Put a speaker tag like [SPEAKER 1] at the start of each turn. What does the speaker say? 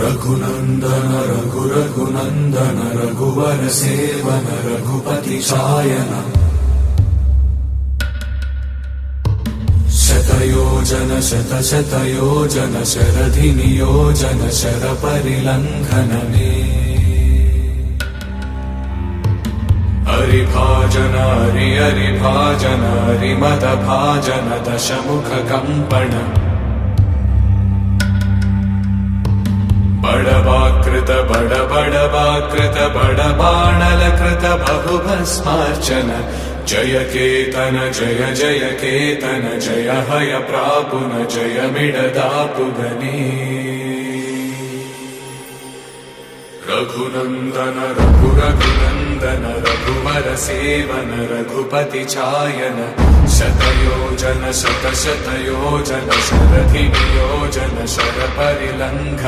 [SPEAKER 1] रघुनंदन रघुनंदन रघुवर seven Raghupati चायन शतयोजन शतयोजन शरधि नियोजन sir परिलंघन में हरिभाजन हरिभाजन हरिमद भाजन दशमुख कंपन बड़वाकृत बड़बाणलकृत बहुभस्मार्चन जय केतन जय जय केतन जय हय प्रापुन जय मिडदापुगनी रघुनंदन रघुनंदन रघुवर सेवन रघुपति चायन शतयोजन शतयोजन शरधि नियोजन शर परिलंघन